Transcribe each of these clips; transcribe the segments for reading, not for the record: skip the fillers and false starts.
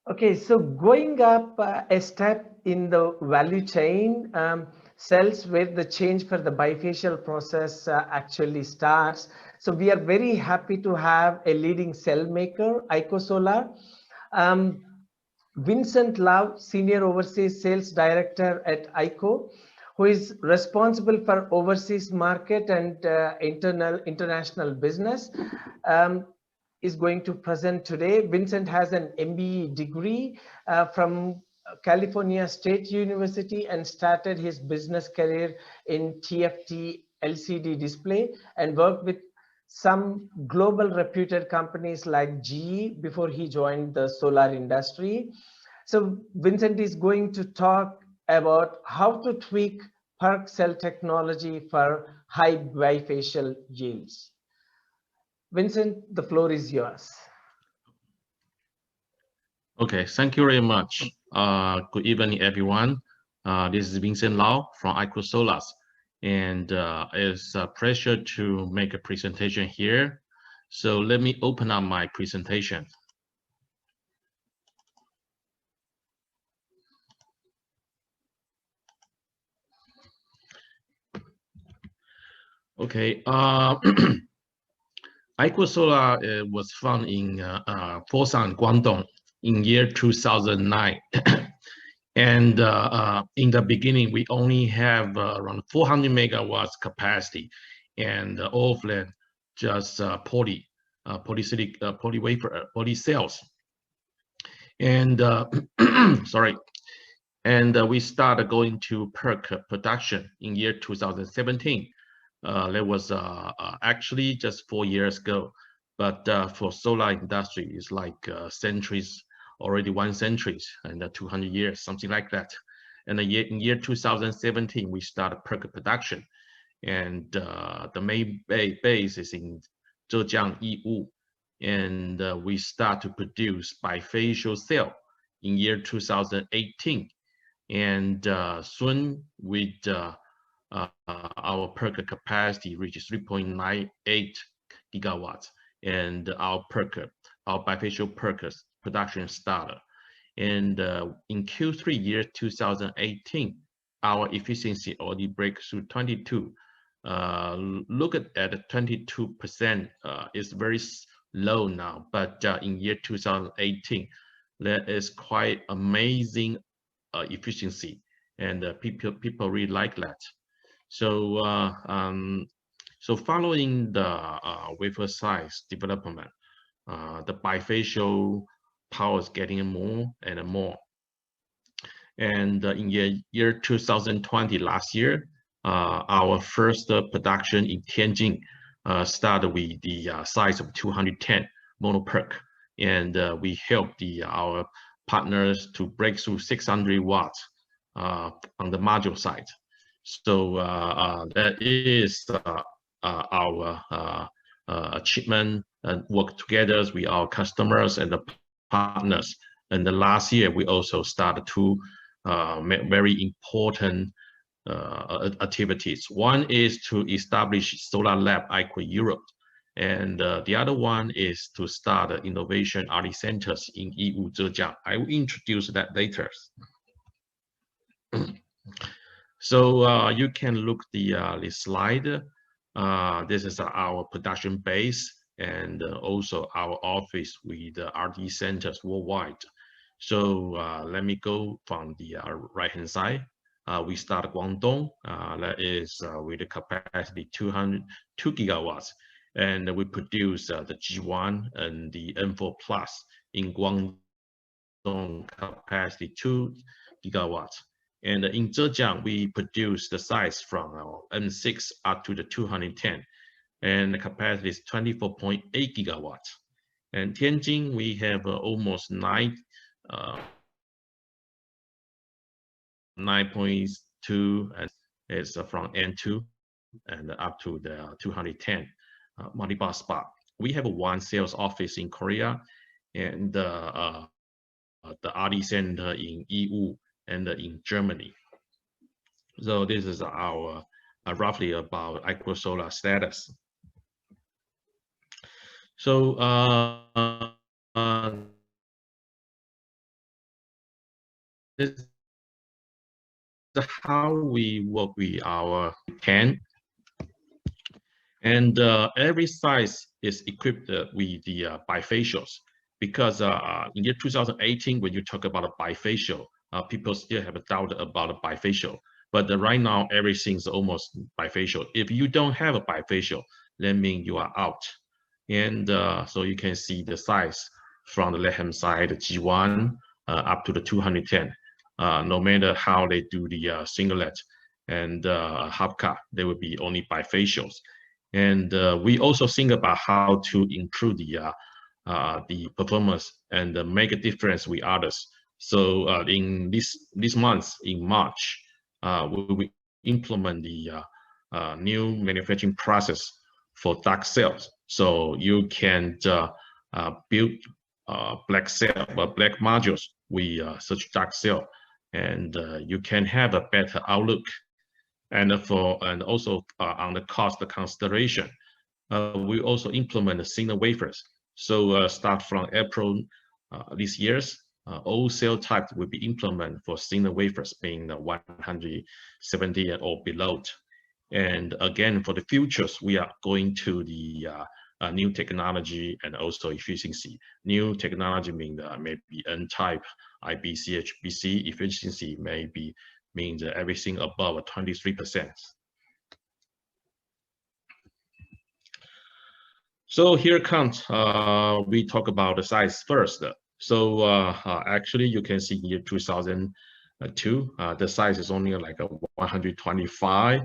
Okay, so going up a step in the value chain, cells where the change for the bifacial process actually starts. So we are very happy to have a leading cell maker, Aikosolar. Um, Vincent Lau, Senior Overseas Sales Director at Aiko, who is responsible for overseas market and international business, um, is going to present today. Vincent has an MBE degree from California State University and started his business career in TFT LCD display and worked with some global reputed companies like GE before he joined the solar industry. So Vincent is going to talk about how to tweak PERC cell technology for high bifacial yields. Vincent, the floor is yours. Okay, thank you very much. Good evening, everyone. This is Vincent Lau from Aikosolar, and it's a pleasure to make a presentation here. So let me open up my presentation. Okay, Aikosolar was founded in Foshan, Guangdong in year 2009. And in the beginning, we only have around 400 megawatts capacity, and all of them just poly wafer, poly cells. And sorry, and we started going to PERC production in year 2017. That was actually just 4 years ago, but for solar industry, it's like centuries, already 1 century and 200 years, something like that. And in year 2017, we started PERC production, and the main base is in Zhejiang, Yiwu, and we start to produce bifacial cell in year 2018, and soon with our PERC capacity reaches 3.98 gigawatts, and our bifacial PERC production started. And in Q3 year 2018, our efficiency already breaks through 22. Look at 22%. It's very low now, but in year 2018, that is quite amazing efficiency, and people really like that. So, so following the wafer size development, the bifacial power is getting more and more. And in year 2020, last year, our first production in Tianjin started with the size of 210 mono PERC, and we helped our partners to break through 600 watts on the module side. So that is our achievement, and work together with our customers and the partners. And the last year, we also started to make very important activities. One is to establish Solar Lab Aiko Europe, and the other one is to start innovation R&D centers in Yiwu, Zhejiang. I will introduce that later. So you can look the slide. This is our production base, and also our office with R&D centers worldwide. So let me go from the right-hand side. We start Guangdong. That is with a capacity 202 gigawatts, and we produce the G1 and the M4 Plus in Guangdong, capacity 2 gigawatts. And in Zhejiang, we produce the size from our M6 up to the 210, and the capacity is 24.8 gigawatts. And Tianjin, we have almost 9.2, and it's from N2 and up to the 210 multi-bar spot. We have one sales office in Korea, and the R&D center in EU and in Germany. So this is our roughly about Aikosolar status. So is how we work with our can. And every size is equipped with the bifacials, because in year 2018, when you talk about a bifacial, people still have a doubt about a bifacial. But right now, everything's almost bifacial. If you don't have a bifacial, that means you are out. And so you can see the size from the left-hand side, the G1 up to the 210. No matter how they do the singlet and half cut, they will be only bifacials. And we also think about how to improve the performance and make a difference with others. So in this month, in March, we will implement the new manufacturing process for dark cells. So you can build black modules with such dark cell, and you can have a better outlook. And also on the cost consideration, we also implement the thinner wafers. So start from April this year's, all cell types will be implemented for thinner wafers, being 170 or below. And again, for the futures, we are going to the new technology and also efficiency. New technology means maybe N-type, IBC, HBC efficiency maybe means everything above 23%. So here comes, we talk about the size first. So actually you can see here 2002, the size is only like a 125.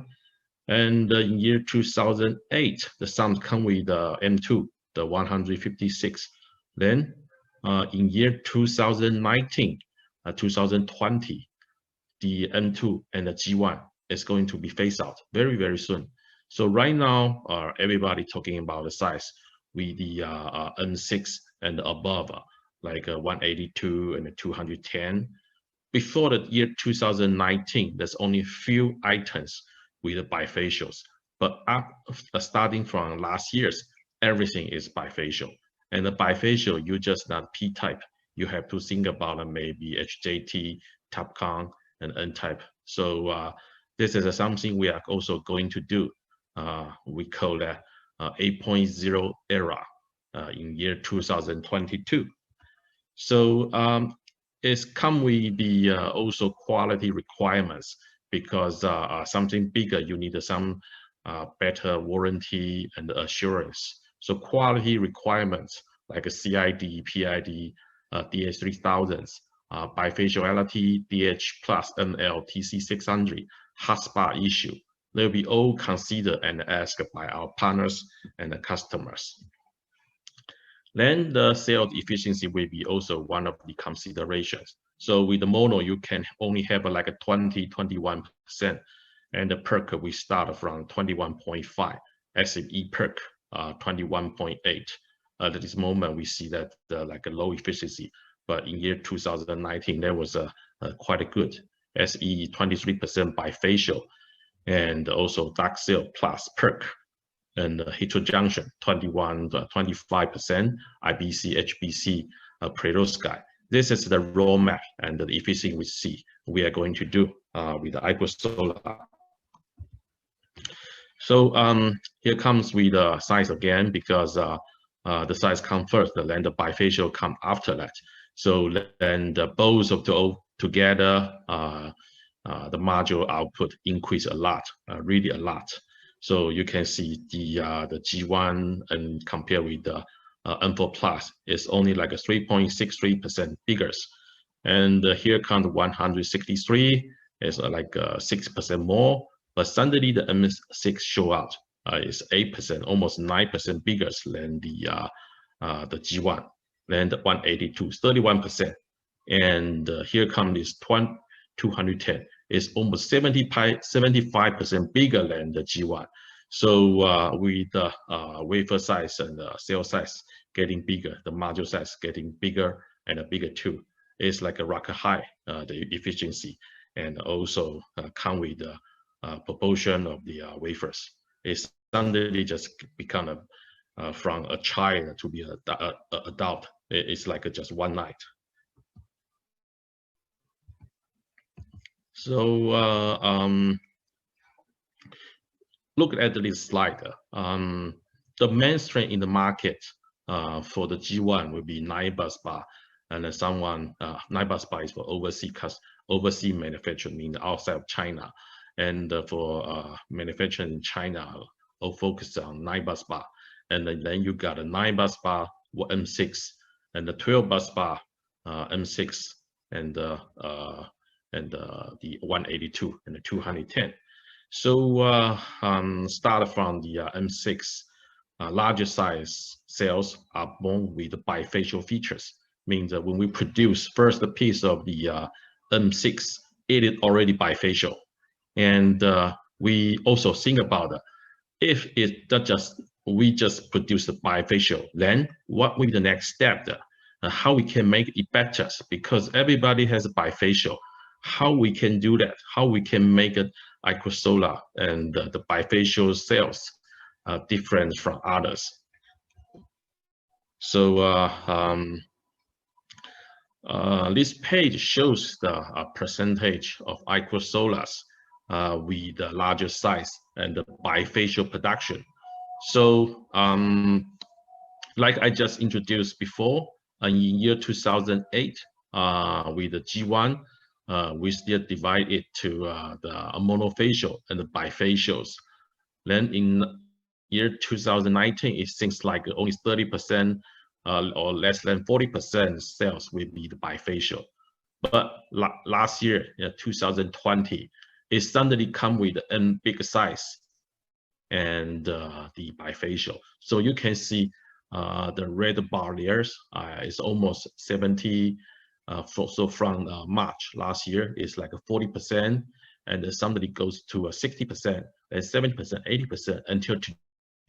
And in year 2008, the sums come with the M2, the 156. Then in year 2019, 2020, the M2 and the G1 is going to be phased out very, very soon. So right now, everybody talking about the size with the M6 and above, like 182 and 210. Before the year 2019, there's only few items with the bifacials. But starting from last year's, everything is bifacial. And the bifacial, you just not P-type. You have to think about maybe HJT, TOPCon, and N-type. So this is something we are also going to do. We call that 8.0 era in year 2022. So it's come with the also quality requirements, because something bigger, you need some better warranty and assurance. So quality requirements like a CID, PID, DH3000s, bifaciality, DH plus NL, TC600, hotspot issue, they'll be all considered and asked by our partners and the customers. Then the sales efficiency will be also one of the considerations. So with the mono, you can only have like a 20-21%, and the PERC we start from 21.5, SME PERC 21.8. At this moment, we see that like a low efficiency, but in year 2019, there was a quite a good SE 23% bifacial, and also dark cell plus PERC. And heterojunction 25%, IBC, HBC, perovskite. This is the roadmap and the efficiency we see we are going to do with the Aikosolar. So here comes with the size again, because the size comes first, then the bifacial come after that. So then the both of the together, the module output increase a lot, really a lot. So you can see the G1 and compare with the M4 Plus, it's only like a 3.63% bigger. And here comes 163, is like 6% more. But suddenly the M6 show out, is 8%, almost 9% bigger than the G1. Then the 182 is 31%. And here comes this 210. Is almost 75% bigger than the G1. So with the wafer size and the cell size getting bigger, the module size getting bigger and bigger too, it's like a rocket high, the efficiency, and also come with the proportion of the wafers. It's suddenly just become from a child to be an adult. It's like just one night. So look at this slide. The mainstream in the market for the G1 will be 9 bus bar, and 9 bus bar is for overseas manufacturing, meaning outside of China, and for manufacturing in China, all focused on 9 bus bar, and then you got a 9 bus bar M6 and the 12 bus bar M6 and the 182 and the 210. So start from the M6, larger size cells are born with bifacial features. Means that when we produce first piece of the M6, it is already bifacial. And we also think about if we just produce the bifacial, then what will be the next step? How we can make it better? Because everybody has a bifacial. How we can do that? How we can make it Aikosolar and the bifacial cells different from others? So this page shows the percentage of Aikosolars with the larger size and the bifacial production. So like I just introduced before, in year 2008, with the G1, we still divide it to the monofacial and the bifacials. Then in year 2019, it seems like only 30% or less than 40% sales will be the bifacial. But last year, 2020, it suddenly come with a big size and the bifacial. So you can see the red bar there is almost 70. So from March last year, it's like a 40%, and somebody goes to a 60%, and 70%, 80%, until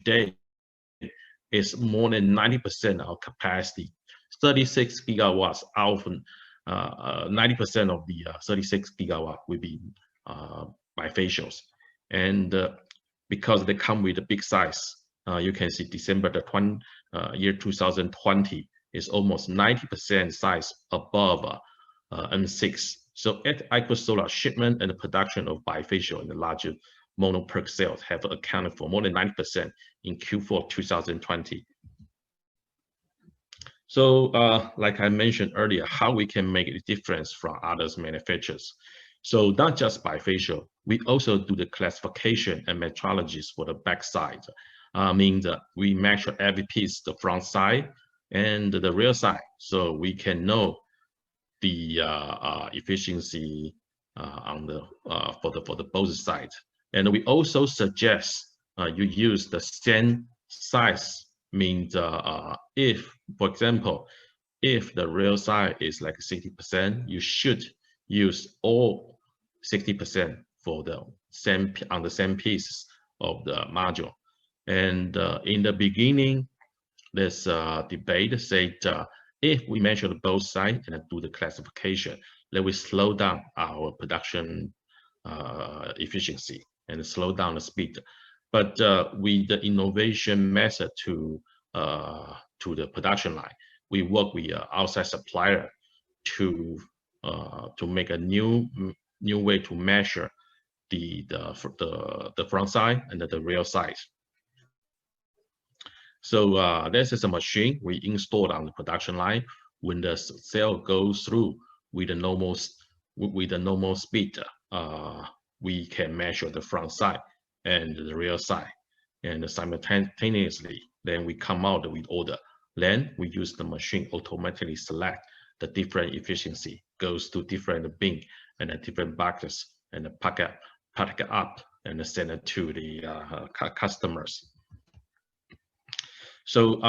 today, it's more than 90% of capacity. 36 gigawatts out of 90% of the 36 gigawatt will be bifacials. And because they come with a big size, you can see December year 2020 is almost 90% size above M6. So at Aikosolar, shipment and the production of bifacial and the larger mono PERC cells have accounted for more than 90% in Q4 2020. So like I mentioned earlier, how we can make a difference from others manufacturers. So not just bifacial, we also do the classification and metrologies for the backside. Means that we measure every piece, the front side and the rear side, so we can know the efficiency on the for the both sides. And we also suggest you use the same size. Means if, for example, if the rear side is like 60%, you should use all 60% for the same on the same pieces of the module. And in the beginning, there's a debate said if we measure both sides and do the classification, then we slow down our production efficiency and slow down the speed. But with the innovation method to the production line, we work with outside supplier to make a new way to measure the front side and the rear side. So this is a machine we installed on the production line. When the cell goes through with the normal speed, we can measure the front side and the rear side, and simultaneously, then we come out with order. Then we use the machine automatically select the different efficiency, goes to different bin and different buckets, and pack it up and send it to the customers. So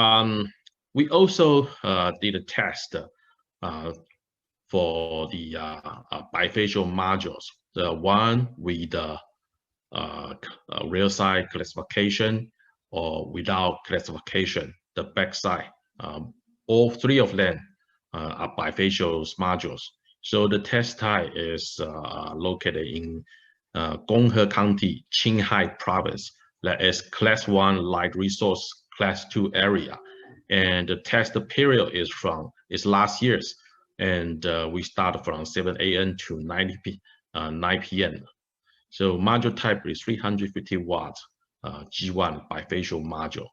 we also did a test for the bifacial modules. The one with the rear side classification or without classification, the back side. All three of them are bifacial modules. So the test site is located in Gonghe County, Qinghai Province. That is Class 1 light resource, Class 2 area. And the test period is last year's. And we started from 7 a.m. to 9 9 p.m. So module type is 350 watt G1 bifacial module.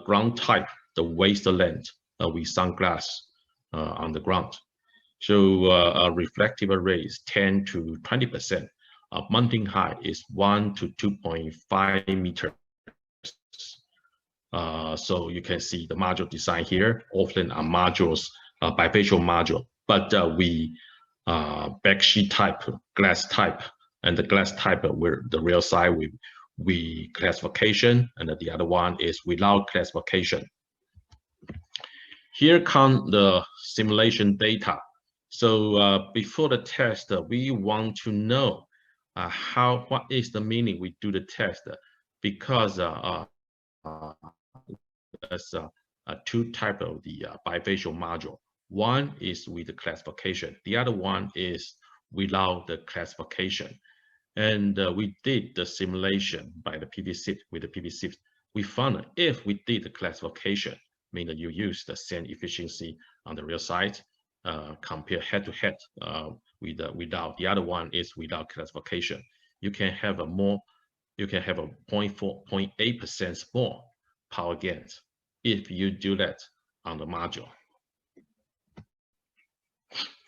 Ground type, the waist length with sunglass on the ground. So a reflective array is 10 to 20%. Mounting height is 1 to 2.5 meters. So you can see the module design here. Often are modules, bifacial module, but we backsheet type, glass type, and the glass type where the real side we classification, and the other one is without classification. Here come the simulation data. So before the test, we want to know what is the meaning we do the test, because there's two types of the bifacial module. One is with the classification. The other one is without the classification. And we did the simulation by the PV6 with the PV6. We found that if we did the classification, meaning you use the same efficiency on the real side, compare head-to-head without. The other one is without classification. You can have a 0.8% more power gains if you do that on the module.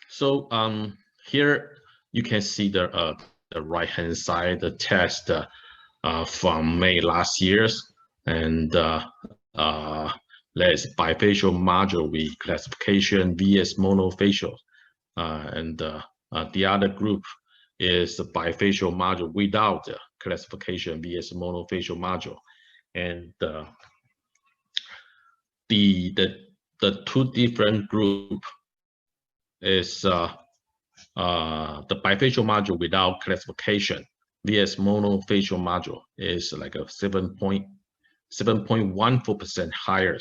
So here you can see the right-hand side, the test from May last year, and there's bifacial module with classification vs monofacial, and the other group is the bifacial module without classification vs monofacial module, and the two different group is the bifacial module without classification vs monofacial module is like a 7.14% higher,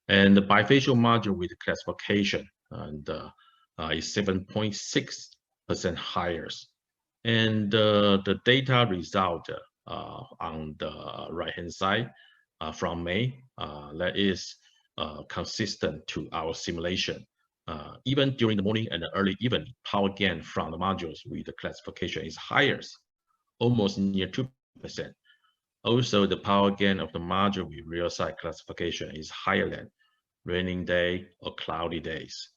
and the bifacial module with classification and is 7.6% higher. And the data result on the right-hand side from May that is consistent to our simulation. Even during the morning and the early evening, power gain from the modules with the classification is higher, almost near 2%. Also, the power gain of the module with real side classification is higher than raining day or cloudy days.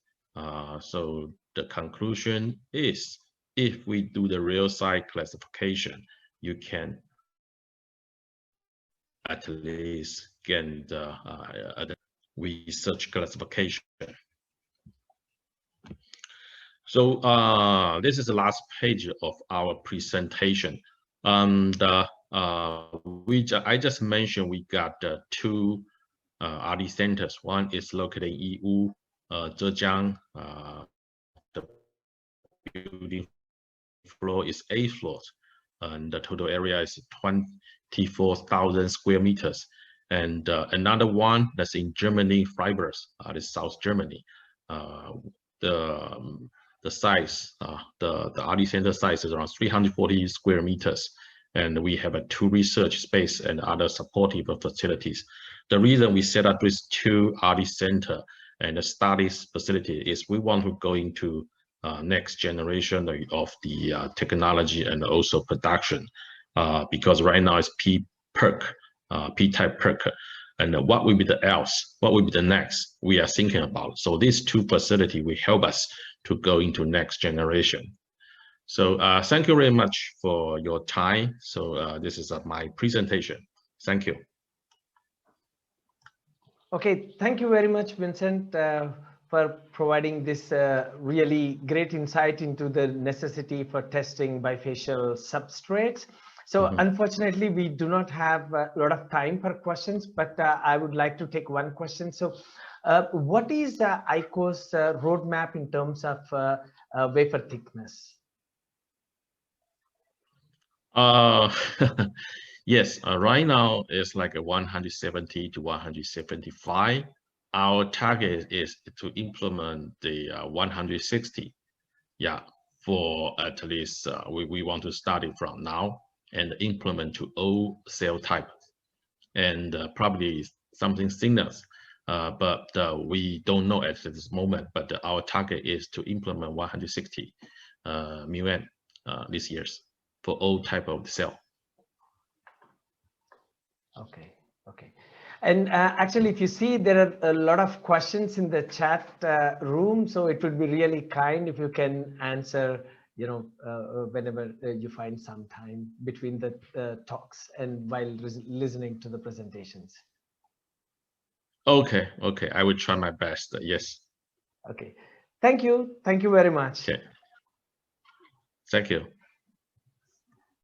So the conclusion is, if we do the real side classification, you can at least get the research classification. So this is the last page of our presentation. I just mentioned we got two R&D centers. One is located in Yiwu, Zhejiang. The building floor is 8 floors, and the total area is 24,000 square meters. And another one that's in Germany, Freiburg, is South Germany. The size, the R&D center size is around 340 square meters. And we have a 2 research space and other supportive facilities. The reason we set up these 2 R&D center and the studies facility is we want to go into next generation of the technology and also production, because right now it's PERC, P-type PERC, and what will be the else? What will be the next? We are thinking about. So these 2 facilities will help us to go into next generation. So thank you very much for your time. So this is my presentation. Thank you. Okay, thank you very much, Vincent, for providing this really great insight into the necessity for testing bifacial substrates. So unfortunately, we do not have a lot of time for questions, but I would like to take one question. So what is Aiko's roadmap in terms of wafer thickness? Yes, right now it's like a 170 to 175. Our target is to implement the 160. Yeah, for at least we want to start it from now and implement to all cell type, and probably something similar, but we don't know at this moment. But our target is to implement 160 μm this year for all type of cell. Okay, okay. And actually, if you see, there are a lot of questions in the chat room, so it would be really kind if you can answer, you know, whenever you find some time between the talks and while listening to the presentations. Okay, okay, I will try my best. Yes. Okay, thank you very much. Okay, thank you.